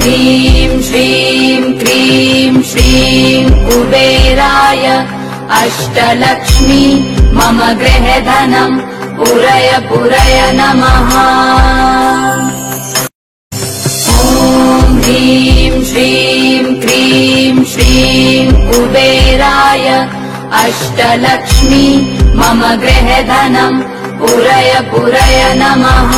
ह्रीं श्रीं क्रीं श्रीं कुबेराय अष्टलक्ष्मी मम गृहधनं पुरय पुरय नमः। ॐ ह्रीं श्रीं क्रीं श्रीं कुबेराय अष्टलक्ष्मी मम गृहधनं पुरय पुरय नमः।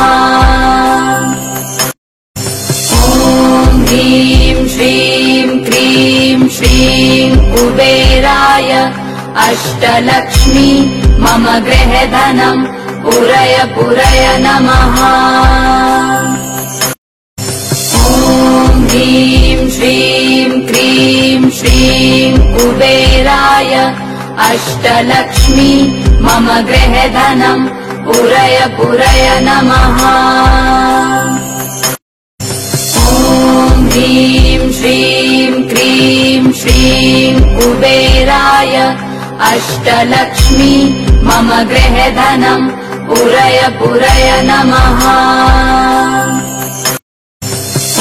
ॐ ह्रीं श्रीं क्रीं श्रीं कुबेराय अष्टलक्ष्मी मम गृहधनं पुरय पुरय नमः। ॐ ह्रीं श्रीं क्रीं श्रीं कुबेराय अष्टलक्ष्मी मम गृहधनं पुरय पुरय नमः। ॐ ह्रीं श्रीं क्रीं श्रीं कुबेराय अष्टलक्ष्मी मम गृहधनं पुरय पुरय नमः।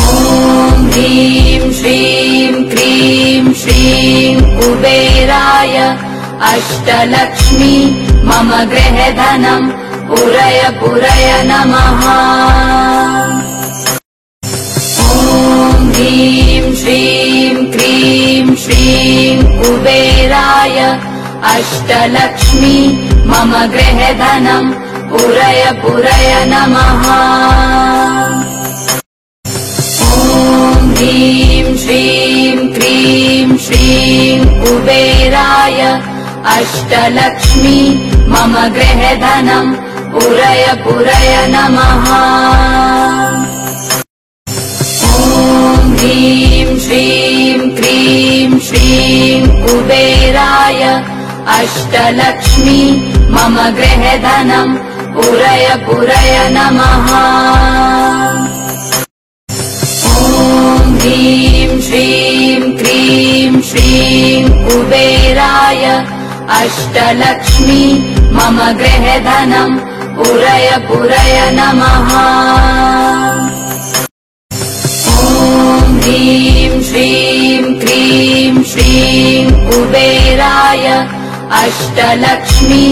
ॐ ह्रीं श्रीं क्रीं श्रीं कुबेराय अष्टलक्ष्मी मम गृहधनं पुरय पुरय नमः। ॐ ह्रीं श्रीं क्रीं श्रीं कुबेराय अष्टलक्ष्मी मम गृहधनं पुरय पुरय नमः। ॐ ह्रीं श्रीं क्रीं श्रीं कुबेराय अष्टलक्ष्मी मम गृहधनं पुरय पुरय नमः। ॐ ह्रीं श्रीं क्रीं श्रीं कुबेराय अष्टलक्ष्मी मम गृहधनं पुरय पुरय नमः। ॐ ह्रीं श्रीं क्रीं श्रीं कुबेराय अष्टलक्ष्मी मम गृहधनं पुरय पुरय नमः। ॐ ह्रीं श्रीं क्रीं श्रीं कुबेराय अष्टलक्ष्मी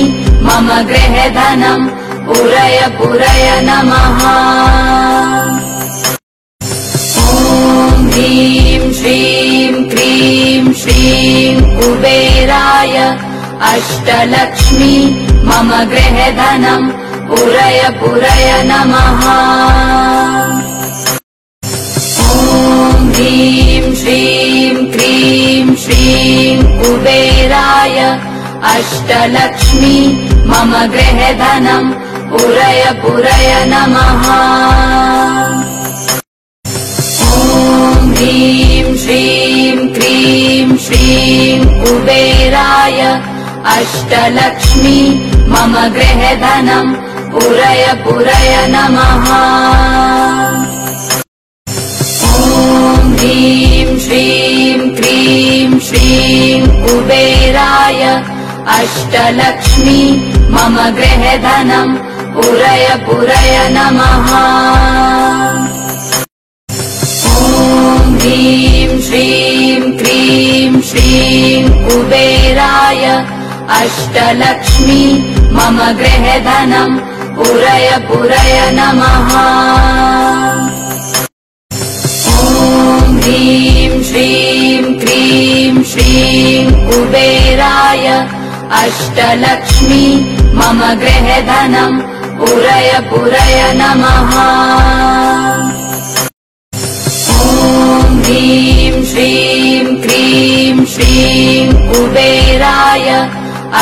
मम गृहधनं पुरय पुरय नमः। ॐ ह्रीं श्रीं क्रीं श्रीं कुबेराय अष्टलक्ष्मी मम गृहधनं पुरय पुरय नमः। ॐ ह्रीं श्रीं क्रीं श्रीं कुबेराय अष्टलक्ष्मी मम गृहधनं पुरय पुरय नमः। ॐ ह्रीं श्रीं क्रीं श्रीं कुबेराय अष्टलक्ष्मी मम गृहधनं पुरय पुरय नमः। ॐ ह्रीं श्रीं क्रीं श्रीं कुबेराय अष्टलक्ष्मी मम गृहधनं पुरय पुरय नमः। ॐ ह्रीं श्रीं क्रीं श्रीं कुबेराय अष्टलक्ष्मी मम गृहधनं पुरय पुरय नमः। ॐ ह्रीं श्रीं क्रीं श्रीं कुबेराय अष्टलक्ष्मी मम गृहधनं पुरय पुरय नमः। ॐ ह्रीं श्रीं क्रीं श्रीं कुबेराय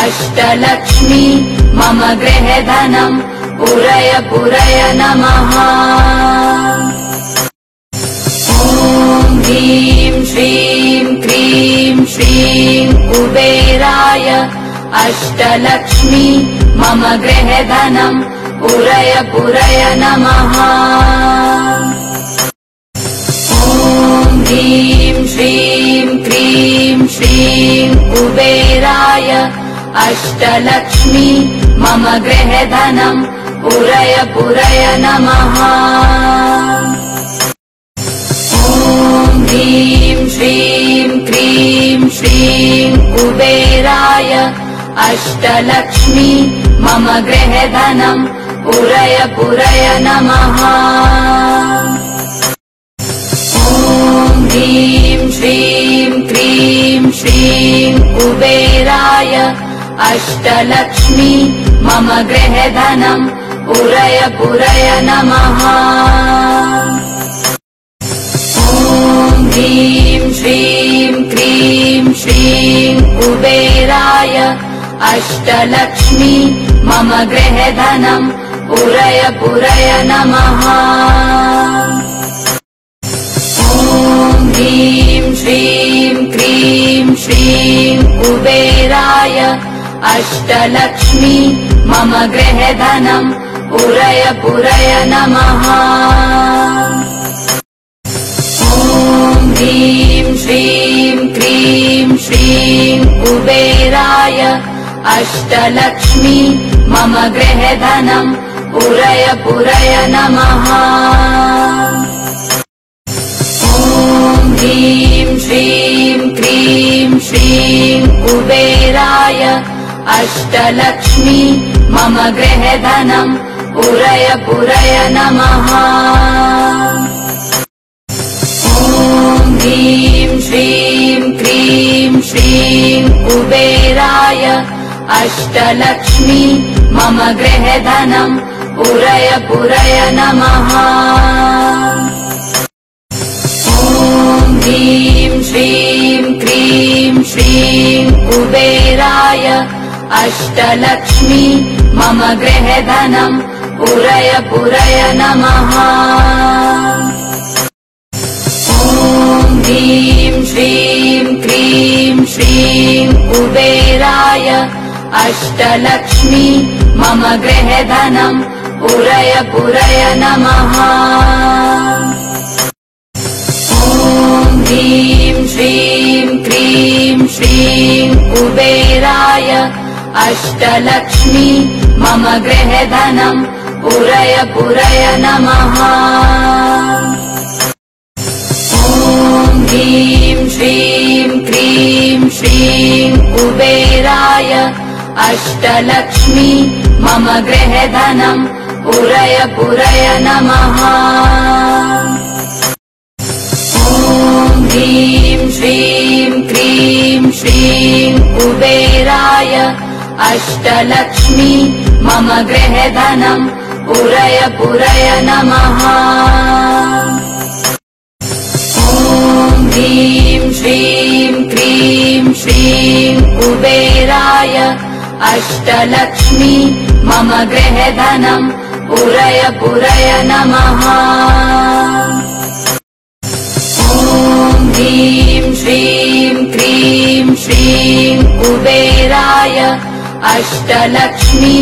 अष्टलक्ष्मी मम गृहधनं पुरय पुरय नमः। ॐ ह्रीं श्रीं क्रीं श्रीं कुबेराय अष्टलक्ष्मी मम गृहधनं पुरय पुरय नमः। ॐ ह्रीं श्रीं क्रीं श्रीं कुबेराय अष्टलक्ष्मी मम गृहधनं पुरय पुरय नमः। ॐ अष्टलक्ष्मी मम गृहे धनम् पूरय पूरय नमः। ॐ ह्रीं श्रीं क्रीं श्रीं कुबेराय अष्टलक्ष्मी मम गृहे धनम् पूरय पूरय नमः। ॐ ह्रीं श्रीं क्रीं श्रीं कुबेराय अष्टलक्ष्मी मम गृहे धनम् पूरय पूरय नमः। ॐ ह्रीं श्रीं क्रीं श्रीं कुबेराय अष्टलक्ष्मी मम गृहे धनम् पूरय पूरय नमः। ॐ ह्रीं श्रीं क्रीं श्रीं कुबेराय अष्टलक्ष्मी मम गृहे धनम् पूरय पूरय नमः। ॐ ह्रीं श्रीं क्रीं श्रीं कुबेराय अष्टलक्ष्मी मम गृहे धनम् पूरय पूरय नमः। ॐ ह्रीं श्रीं क्रीं श्रीं कुबेराय अष्टलक्ष्मी मम गृहे धनम् पूरय पूरय नमः। ॐ ह्रीं श्रीं क्रीं श्रीं कुबेराय अष्टलक्ष्मी मम गृहे धनम् पूरय पूरय नमः। ॐ ह्रीं श्रीं क्रीं श्रीं कुबेराय अष्टलक्ष्मी मम गृहे धनम् पूरय पूरय नमः। ॐ ह्रीं श्रीं क्रीं श्रीं कुबेराय अष्टलक्ष्मी मम गृहे धनम् पूरय पूरय नमः। ॐ ह्रीं श्रीं क्रीं श्रीं कुबेराय अष्टलक्ष्मी मम गृहे धनम् पूरय पूरय नमः। ॐ ह्रीं श्रीं क्रीं श्रीं कुबेराय अष्टलक्ष्मी मम गृहे धनम् पूरय पूरय नमः। ॐ ह्रीं श्रीं क्रीं श्रीं कुबेराय अष्टलक्ष्मी मम गृहे धनम् पूरय पूरय नमः। ॐ ह्रीं श्रीं क्रीं श्रीं कुबेराय अष्टलक्ष्मी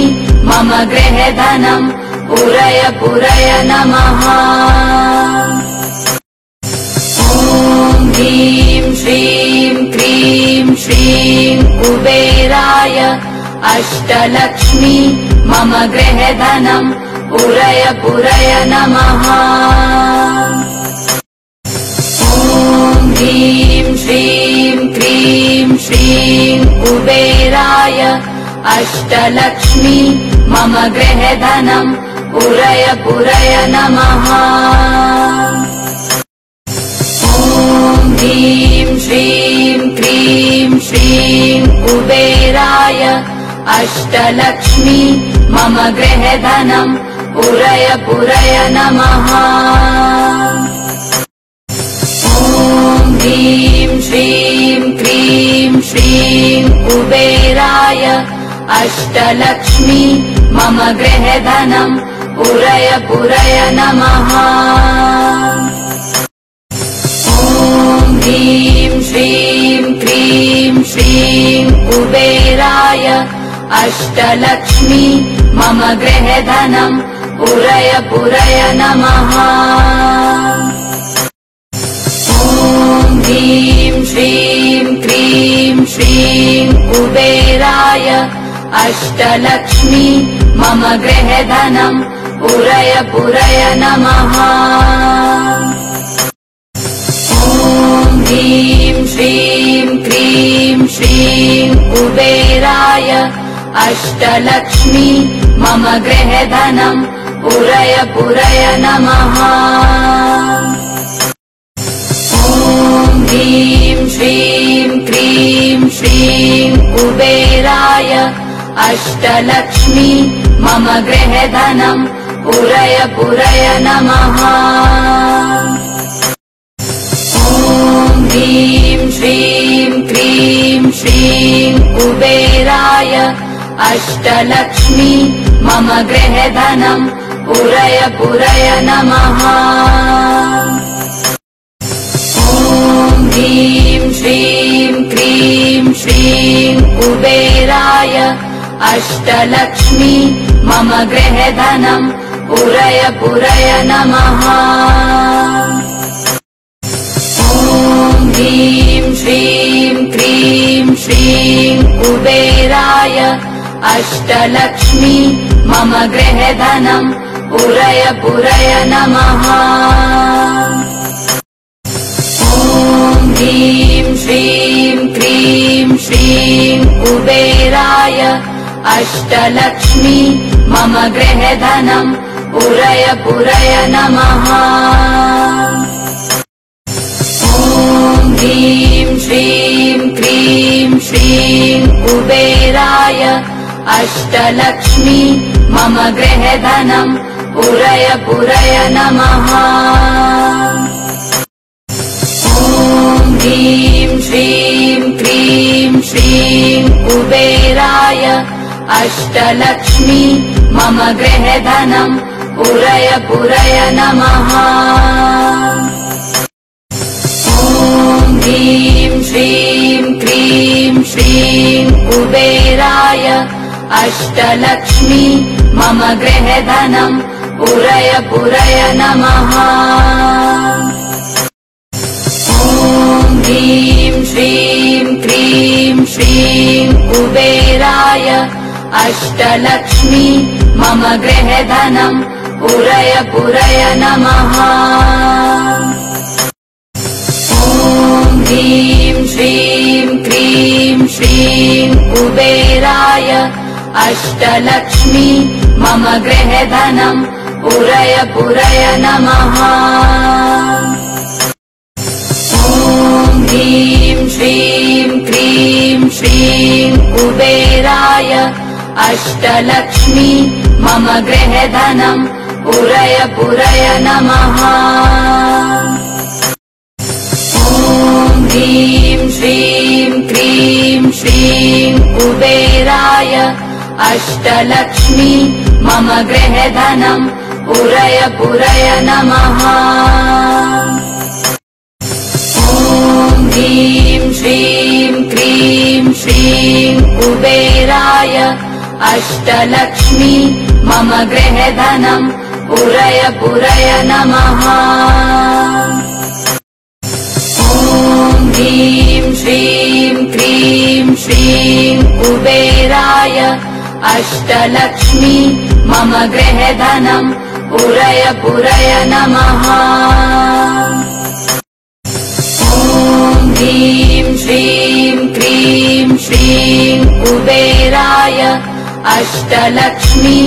मम गृहे धनम् पूरय पूरय नमः। ॐ ह्रीं श्रीं क्रीं श्रीं कुबेराय अष्टलक्ष्मी मम गृहे धनम् पूरय पूरय नमः। ॐ ह्रीं श्रीं क्रीं श्रीं कुबेराय अष्टलक्ष्मी मम गृहे धनम् पूरय पूरय नमः। ॐ ह्रीं श्रीं क्रीं श्रीं कुबेराय अष्टलक्ष्मी मम गृहे धनम् पूरय पूरय नमः। ॐ ह्रीं श्रीं क्रीं श्रीं कुबेराय अष्टलक्ष्मी मम गृहे धनम् पूरय पूरय नमः। ॐ ह्रीं श्रीं क्रीं श्रीं कुबेराय अष्टलक्ष्मी मम गृहे धनम् पूरय पूरय नमः। ॐ ह्रीं श्रीं क्रीं श्रीं कुबेराय अष्टलक्ष्मी मम गृहे धनम् पूरय पूरय नमः। ॐ ह्रीं श्रीं क्रीं श्रीं कुबेराय अष्टलक्ष्मी मम गृहधनम् पुरय पुरय नमः। ॐ ह्रीं श्रीं क्रीं श्रीं कुबेराय अष्टलक्ष्मी मम गृहधनम् पुरय पुरय नमः। ॐ ह्रीं श्रीं क्रीं श्रीं कुबेराय अष्टलक्ष्मी मम गृहधनम् पुरय पुरय नमः। ॐ ह्रीं श्रीं क्रीं श्रीं कुबेराय अष्टलक्ष्मी मम गृहधनम् पुरय पुरय नमः। ॐ ह्रीं श्रीं क्रीं श्रीं कुबेराय अष्टलक्ष्मी मम गृहधनम् पुरय पुरय नमः। ॐ ह्रीं श्रीं क्रीं श्रीं कुबेराय अष्टलक्ष्मी मम गृहधनम् पुरय पुरय नमः। ॐ ह्रीं श्रीं क्रीं श्रीं कुबेराय अष्टलक्ष्मी मम गृहधनम् पुरय पुरय नमः। ॐ ह्रीं श्रीं क्रीं श्रीं कुबेराय अष्टलक्ष्मी मम गृहधनम् पुरय पुरय नमः। ॐ ह्रीं श्रीं क्रीं श्रीं कुबेराय अष्टलक्ष्मी मम गृहधनम् पुरय पुरय नमः। ॐ ह्रीं श्रीं क्रीं श्रीं कुबेराय अष्टलक्ष्मी मम गृहधनम् पुरय पुरय नमः। ॐ ह्रीं श्रीं क्रीं श्रीं कुबेराय अष्टलक्ष्मी मम गृहधनम् पुरय पुरय नमः। ॐ ह्रीं श्रीं क्रीं श्रीं कुबेराय अष्टलक्ष्मी मम गृहधनम् पुरय पुरय नमः। ॐ ह्रीं श्रीं क्रीं श्रीं कुबेराय अष्टलक्ष्मी मम गृहधनम् पुरय पुरय नमः। ॐ ह्रीं श्रीं क्रीं श्रीं कुबेराय अष्टलक्ष्मी मम गृहधनम् पुरय पुरय नमः। ॐ ह्रीं श्रीं क्रीं श्रीं कुबेराय अष्टलक्ष्मी मम गृहधनम् पुरय पुरय नमः। ॐ ह्रीं श्रीं क्रीं श्रीं कुबेराय अष्टलक्ष्मी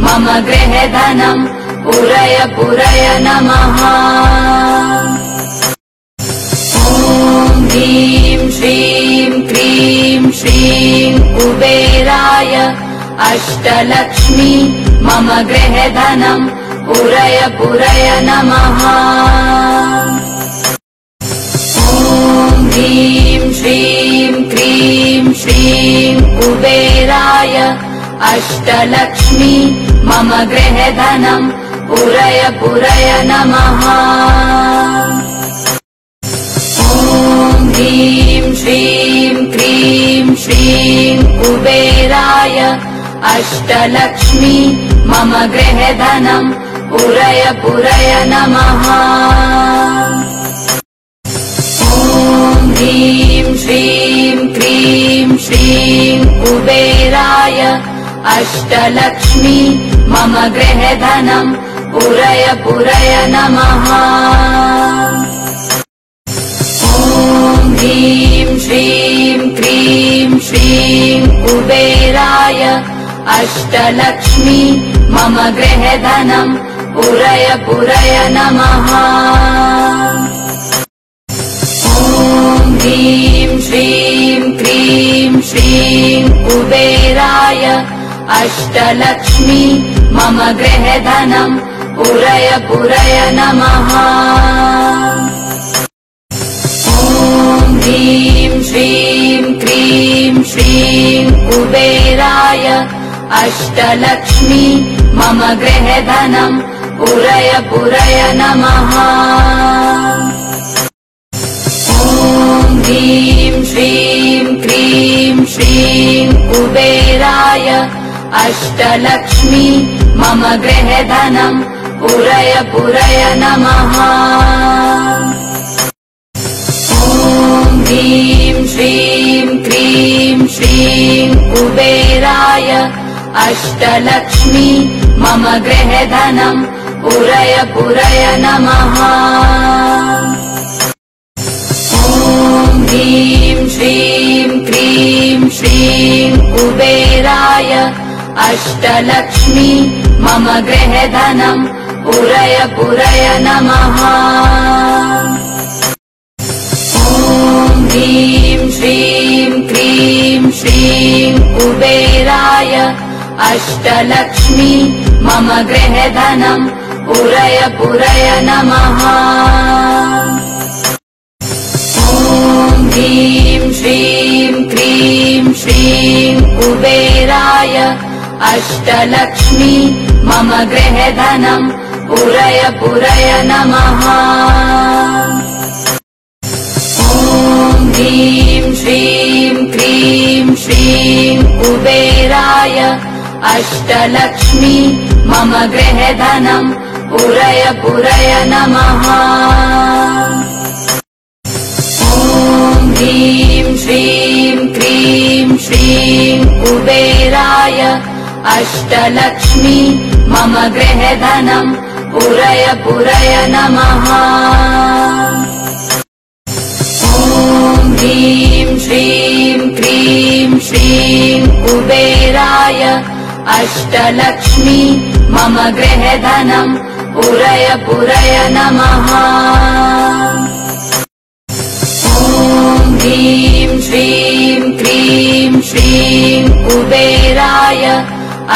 मम गृहधनम् पुरय पुरय नमः। ॐ ह्रीं श्रीं क्रीं श्रीं कुबेराय अष्टलक्ष्मी मम गृहधनम् पुरय पुरय नमः। ॐ ह्रीं श्रीं क्रीं श्रीं कुबेराय अष्टलक्ष्मी मम गृहधनम् पुरय पुरय नमः। ॐ ह्रीं श्रीं क्रीं श्रीं कुबेराय अष्टलक्ष्मी मम गृहधनम् पुरय पुरय नमः। ॐ ह्रीं श्रीं क्रीं श्रीं कुबेराय अष्टलक्ष्मी मम गृहधनम् पुरय पुरय नमः। ॐ ह्रीं श्रीं क्रीं श्रीं अष्टलक्ष्मी मम गृहधनम् पुरय पुरय नमः। ॐ ह्रीं श्रीं क्रीं श्रीं कुबेराय अष्टलक्ष्मी मम गृहधनम् पुरय पुरय नमः। ॐ ह्रीं श्रीं क्रीं श्रीं कुबेराय अष्टलक्ष्मी मम गृहधनम् पुरय पुरय नमः। ॐ ह्रीं श्रीं क्रीं श्रीं कुबेराय अष्टलक्ष्मी मम गृहधनम् पुरय पुरय नमः। ॐ ह्रीं श्रीं क्रीं श्रीं कुबेराय अष्टलक्ष्मी मम गृहधनम् पुरय पुरय नमः। ॐ ह्रीं श्रीं क्रीं श्रीं कुबेराय अष्टलक्ष्मी मम गृहधनम् पुरय पुरय नमः। ॐ ह्रीं श्रीं क्रीं श्रीं कुबेराय अष्टलक्ष्मी मम गृहधनम् पुरय पुरय नमः। ॐ ह्रीं श्रीं क्रीं श्रीं कुबेराय अष्टलक्ष्मी मम गृहधनम् पुरय पुरय नमः। ॐ ह्रीं श्रीं क्रीं श्रीं कुबेराय अष्टलक्ष्मी मम गृहधनम् पुरय पुरय नमः। ॐ ह्रीं श्रीं क्रीं श्रीं कुबेराय अष्टलक्ष्मी मम गृहधनम् पुरय पुरय नमः। ॐ ह्रीं श्रीं क्रीं श्रीं कुबेराय अष्टलक्ष्मी मम गृहधनम् पुरय पुरय नमः। ॐ ह्रीं श्रीं क्रीं श्रीं कुबेराय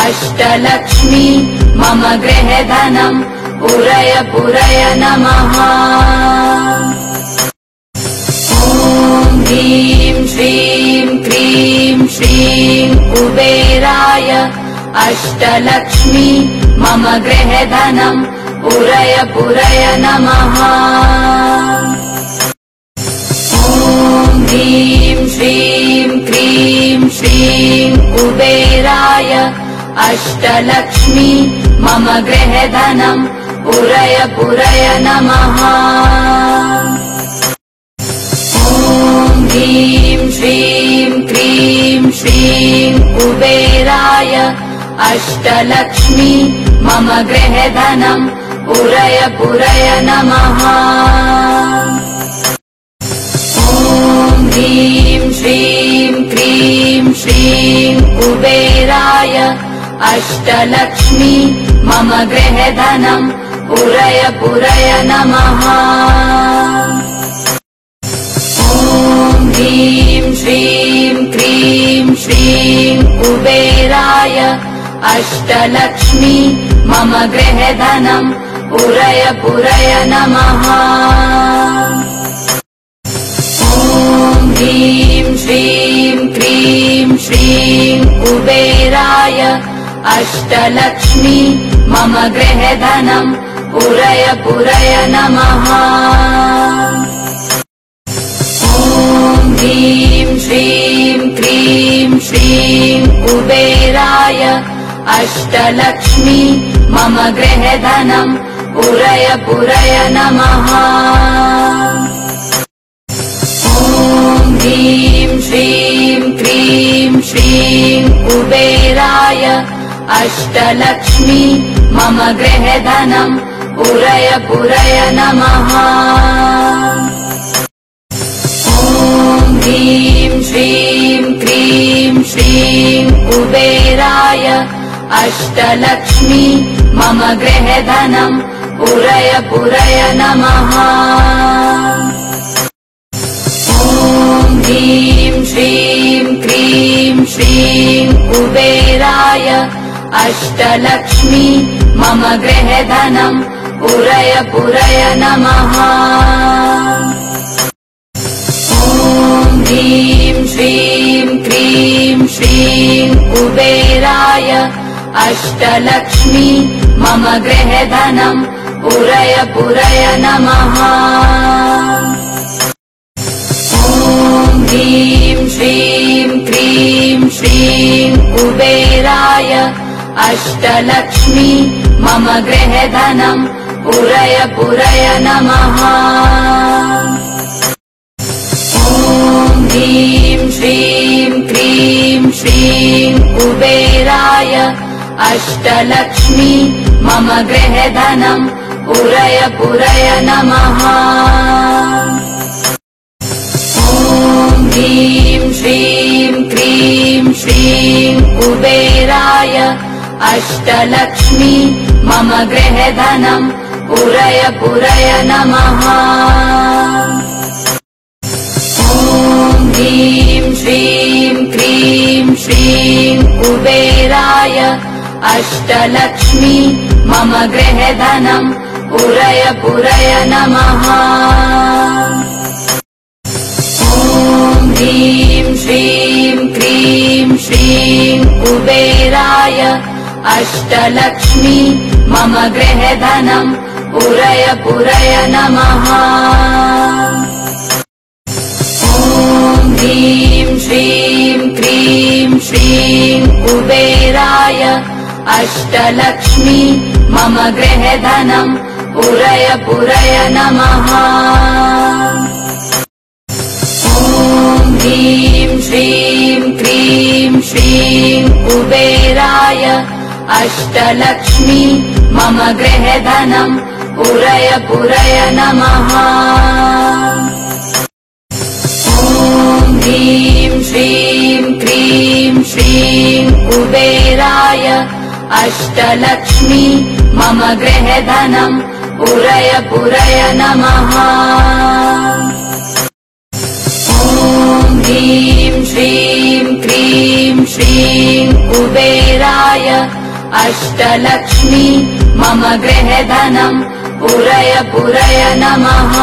अष्टलक्ष्मी मम गृहधनम् पुरय पुरय नमः। ॐ ह्रीं श्रीं क्रीं श्रीं कुबेराय अष्टलक्ष्मी मम गृहधनम् पुरय पुरय नमः। ॐ ह्रीं श्रीं क्रीं श्रीं कुबेराय अष्टलक्ष्मी मम गृहधनम् पुरय पुरय नमः। ॐ ह्रीं श्रीं क्रीं श्रीं कुबेराय अष्टलक्ष्मी मम गृहधनम् पुरय पुरय नमः। ॐ ह्रीं श्रीं क्रीं श्रीं कुबेराय अष्टलक्ष्मी मम गृहधनम् पुरय पुरय नमः। ॐ ह्रीं श्रीं क्रीं श्रीं कुबेराय अष्टलक्ष्मी मम गृहधनम् पुरय पुरय नमः। ॐ ह्रीं श्रीं क्रीं श्रीं कुबेराय अष्टलक्ष्मी मम गृहधनम् पुरय पुरय नमः। ॐ ह्रीं श्रीं क्रीं श्रीं कुबेराय अष्टलक्ष्मी मम गृहधनम् पुरय पुरय नमः। ॐ ह्रीं श्रीं क्रीं श्रीं कुबेराय अष्टलक्ष्मी मम गृहधनम् पुरय पुरय नमः। ॐ ह्रीं श्रीं क्रीं श्रीं कुबेराय अष्टलक्ष्मी मम गृहे धनम् पूरय पूरय नमः। ॐ ह्रीं श्रीं क्रीं श्रीं कुबेराय अष्टलक्ष्मी मम गृहे धनम् पूरय पूरय नमः। ॐ ह्रीं श्रीं क्रीं श्रीं कुबेराय अष्टलक्ष्मी मम गृहे धनम् पूरय पूरय नमः। ॐ ह्रीं श्रीं क्रीं श्रीं कुबेराय अष्टलक्ष्मी मम गृहे धनम् पूरय पूरय नमः। ॐ ह्रीं श्रीं क्रीं श्रीं कुबेराय अष्टलक्ष्मी मम गृहे धनम् पूरय पूरय नमः। ॐ ह्रीं श्रीं क्रीं श्रीं कुबेराय अष्टलक्ष्मी मम गृहे धनम् पूरय पूरय नमः। ॐ ह्रीं श्रीं क्रीं श्रीं कुबेराय अष्टलक्ष्मी मम गृहे धनम् पूरय पूरय नमः। ॐ ह्रीं श्रीं क्रीं श्रीं कुबेराय अष्टलक्ष्मी मम गृहे धनम् पूरय पूरय नमः। ॐ ह्रीं श्रीं क्रीं श्रीं कुबेराय अष्टलक्ष्मी मम गृहे धनम् पूरय पूरय नमः। ॐ ह्रीं श्रीं क्रीं श्रीं कुबेराय अष्टलक्ष्मी मम गृहे धनम् पूरय पूरय नमः। ॐ ह्रीं श्रीं क्रीं श्रीं कुबेराय अष्टलक्ष्मी मम गृहे धनम् पूरय पूरय नमः। ॐ ह्रीं श्रीं क्रीं श्रीं कुबेराय अष्टलक्ष्मी मम गृहे धनम् पूरय पूरय नमः।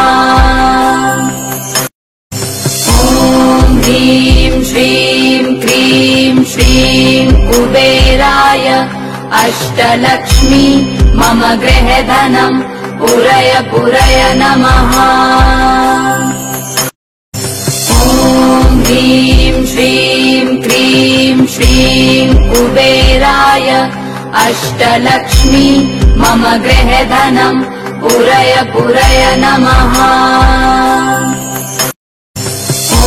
ॐ ह्रीं श्रीं क्रीं श्रीं कुबेराय अष्टलक्ष्मी मम गृहे धनम् पूरय पूरय नमः। ॐ ह्रीं श्रीं क्रीं श्रीं कुबेराय अष्टलक्ष्मी मम गृहे धनम् पूरय पूरय नमः।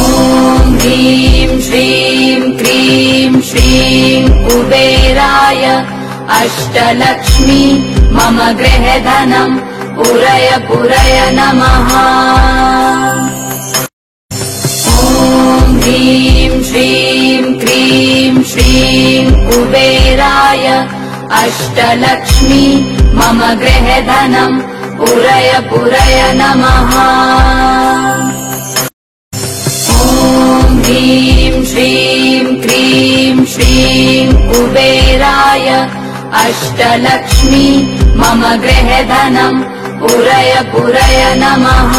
ॐ ह्रीं श्रीं क्रीं श्रीं कुबेराय अष्टलक्ष्मी मम गृहे धनम् पूरय पूरय नमः। ॐ ह्रीं श्रीं क्रीं श्रीं कुबेराय अष्टलक्ष्मी मम गृहे धनम् पूरय पूरय नमः। ॐ ह्रीं श्रीं क्रीं श्रीं कुबेराय अष्टलक्ष्मी मम गृहे धनम् पूरय पूरय नमः।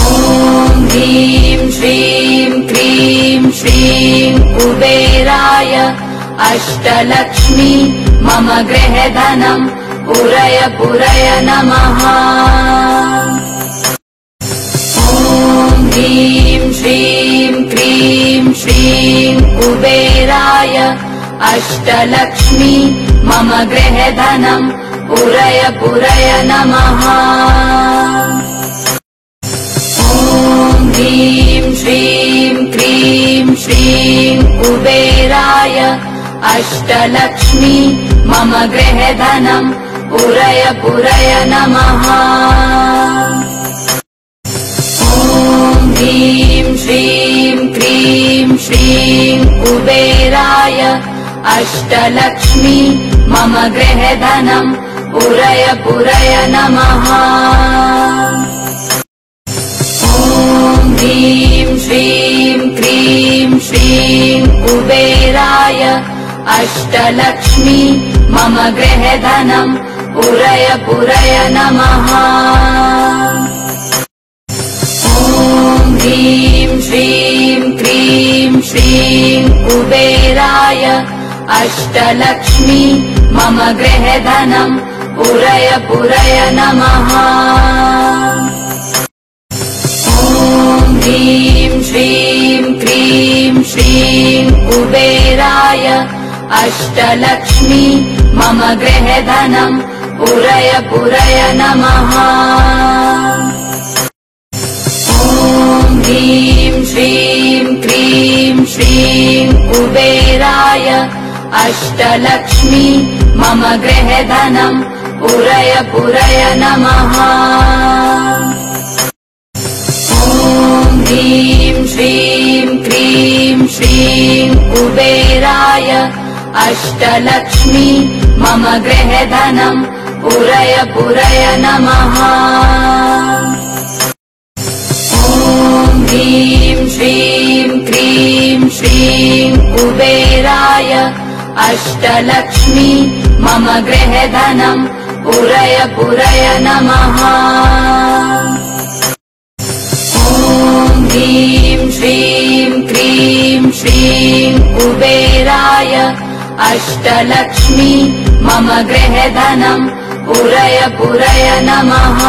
ॐ ह्रीं श्रीं क्रीं श्रीं कुबेराय अष्टलक्ष्मी मम गृहे धनम् पूरय पूरय नमः। ॐ ह्रीं श्रीं क्रीं श्रीं कुबेराय अष्टलक्ष्मी मम गृहे धनम् पूरय पूरय नमः। ॐ ह्रीं श्रीं क्रीं श्रीं कुबेराय अष्टलक्ष्मी मम गृहे धनम् पूरय पूरय नमः। ॐ ह्रीं श्रीं क्रीं श्रीं कुबेराय अष्टलक्ष्मी मम गृहे धनम् पुरय पुरय नमः। ॐ ह्रीं श्रीं क्रीं श्रीं कुबेराय अष्टलक्ष्मी मम गृहे धनम् पुरय पुरय नमः। ॐ ह्रीं श्रीं क्रीं श्रीं कुबेराय अष्टलक्ष्मी मम गृहे धनम् पुरय पुरय नमः। ॐ ह्रीं श्रीं क्रीं श्रीं कुबेराय अष्टलक्ष्मी मम गृहे धनम् पुरय पुरय नमः। ॐ ह्रीं श्रीं क्रीं श्रीं कुबेराय अष्टलक्ष्मी मम गृहे धनम् पुरय पुरय नमः। ॐ ह्रीं श्रीं क्रीं श्रीं कुबेराय अष्टलक्ष्मी मम गृहे धनम् पुरय पुरय नमः। ॐ ह्रीं श्रीं क्रीं श्रीं कुबेराय अष्टलक्ष्मी मम गृहे धनम् पुरय पुरय नमः। ॐ ह्रीं श्रीं क्रीं श्रीं कुबेराय अष्टलक्ष्मी मम गृहे धनम् पुरय पुरय नमः।